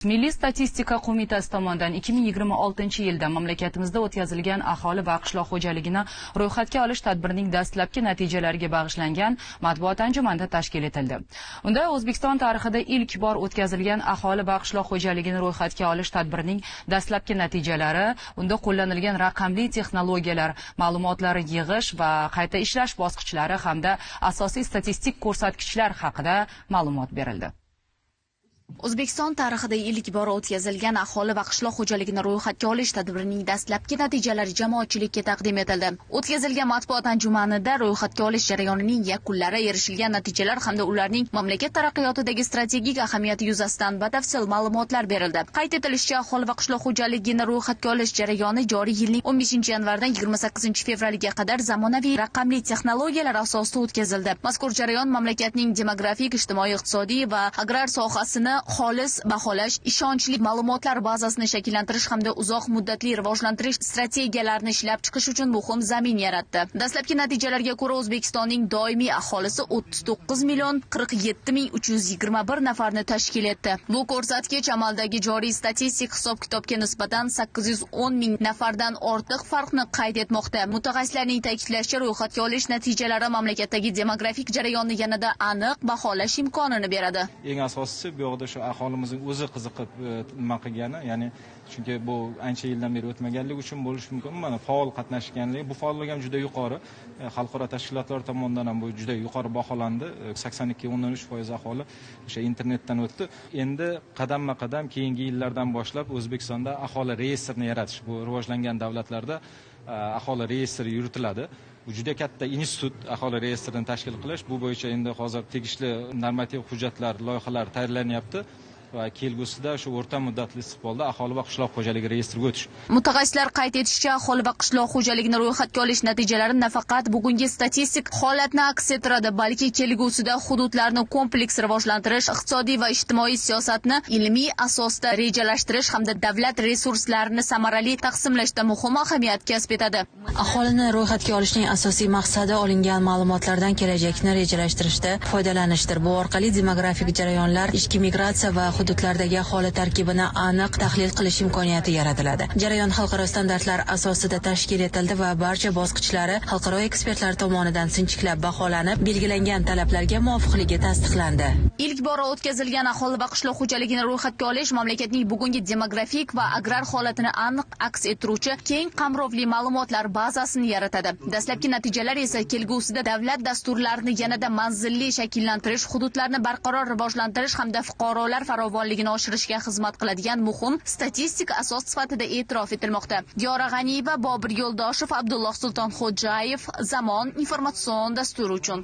Milliy statistika qo'mitasi tomonidan 2026-yilda mamlakatimizda o'tkazilgan aholi va qishloq xo'jaligini ro'yxatga olish tadbirining dastlabki natijalariga bag'ishlangan matbuot anjumani tashkil etildi. Unda O'zbekiston tarixida ilk bor o'tkazilgan aholi va qishloq xo'jaligini ro'yxatga olish tadbirining dastlabki natijalari, unda qo'llanilgan raqamli texnologiyalar, ma'lumotlar yig'ish va qayta ishlash bosqichlari hamda asosiy statistik ko'rsatkichlar haqida ma'lumot berildi. O'zbekiston tarixida ilk bor o'tkazilgan aholi va qishloq xo'jaligini ro'yxatga olish tadbirining dastlabki natijalari jamoatchilikka taqdim etildi. O'tkazilgan matbuot anjumanida ro'yxatga olish jarayonining yakunlari, erishilgan natijalar hamda ularning mamlakat taraqqiyotidagi strategik ahamiyati yuzasidan batafsil ma'lumotlar berildi. Qayd etilishicha, aholi va qishloq xo'jaligini ro'yxatga olish jarayoni joriy yilning 15-yanvardan 28-fevraliga qadar zamonaviy raqamli texnologiyalar asosida o'tkazildi. Mazkur jarayon mamlakatning demografik, ijtimoiy, iqtisodiy va agrar sohasini xolis baholash, ishonchli ma'lumotlar bazasini shakllantirish hamda uzoq muddatli rivojlantirish strategiyalarini ishlab chiqish uchun muhim zamin yaratdi. Dastlabki natijalarga ko'ra, O'zbekistonning doimiy aholisi 39,47,321 nafarni tashkil etdi. Bu ko'rsatkich amaldagi joriy statistik hisob-kitobga nisbatan 810,000 nafardan ortiq farqni qayd etmoqda. Mutaxassislarning ta'kidlashicha, ro'yxatga olish natijalari mamlakatdagi demografik jarayonni yanada aniq baholash imkonini beradi. Eng asosiysi bu yoqda shu aholimizning o'zi qiziqib nima qilgani, ya'ni chunki bu ancha yildan beri o'tmaganligi uchun bo'lishi mumkin. Mana faol qatnashganligi, bu faolligi ham juda yuqori. Xalqaro tashkilotlar tomonidan ham bu juda yuqori baholandi. 82.3% aholi o'sha internetdan o'tdi. Endi qadamma-qadam keyingi yillardan boshlab O'zbekistonda aholi reyestrini yaratish, bu rivojlangan davlatlarda aholi reyestri yuritiladi. Bu juda katta institut, aholi reyestrini tashkil qilish. Bu bo'yicha endi hozir tegishli normativ hujjatlar, loyihalar tayyorlanyapti va kelgusida shu o'rta muddatli istiqbolda aholi va qishloq xo'jaligi reyestriga o'tish. Mutaxassislar qayd etishicha, aholi va qishloq xo'jaligini ro'yxatga olish natijalari nafaqat bugungi statistik holatni aks ettiradi, balki kelgusida hududlarni kompleks rivojlantirish, iqtisodiy va ijtimoiy siyosatni ilmiy asosda rejalashtirish hamda davlat resurslarini samarali taqsimlashda muhim ahamiyat kasb etadi. Aholini ro'yxatga olishning asosiy maqsadi olingan ma'lumotlardan kelajakni rejalashtirishda foydalanishdir. Bu orqali demografik jarayonlar, ichki migratsiya va hududlardagi aholi tarkibini aniq tahlil qilish imkoniyati yaratiladi. Jarayon xalqaro standartlar asosida tashkil etildi va barcha bosqichlari xalqaro ekspertlar tomonidan sinchiklab baholanib, belgilangan talablarga muvofiqligi tasdiqlandi. Ilk bora o'tkazilgan aholi va qishloq xo'jaligini ro'yxatga olish mamlakatning bugungi demografik va agrar holatini aniq aks ettiruvchi keng qamrovli ma'lumotlar bazasini yaratadi. Dastlabki natijalar esa kelgusida davlat dasturlarini yanada manzilli shakllantirish, hududlarni barqaror rivojlantirish hamda fuqarolar farovonligini oshirishga xizmat qiladigan muhim statistik asos sifatida e'tirof etilmoqda. Diyora G'aniyeva, Bobir Yo'ldoshev, Abdulloh Sultonxo'jayev, Zamon informatsion dasturi uchun.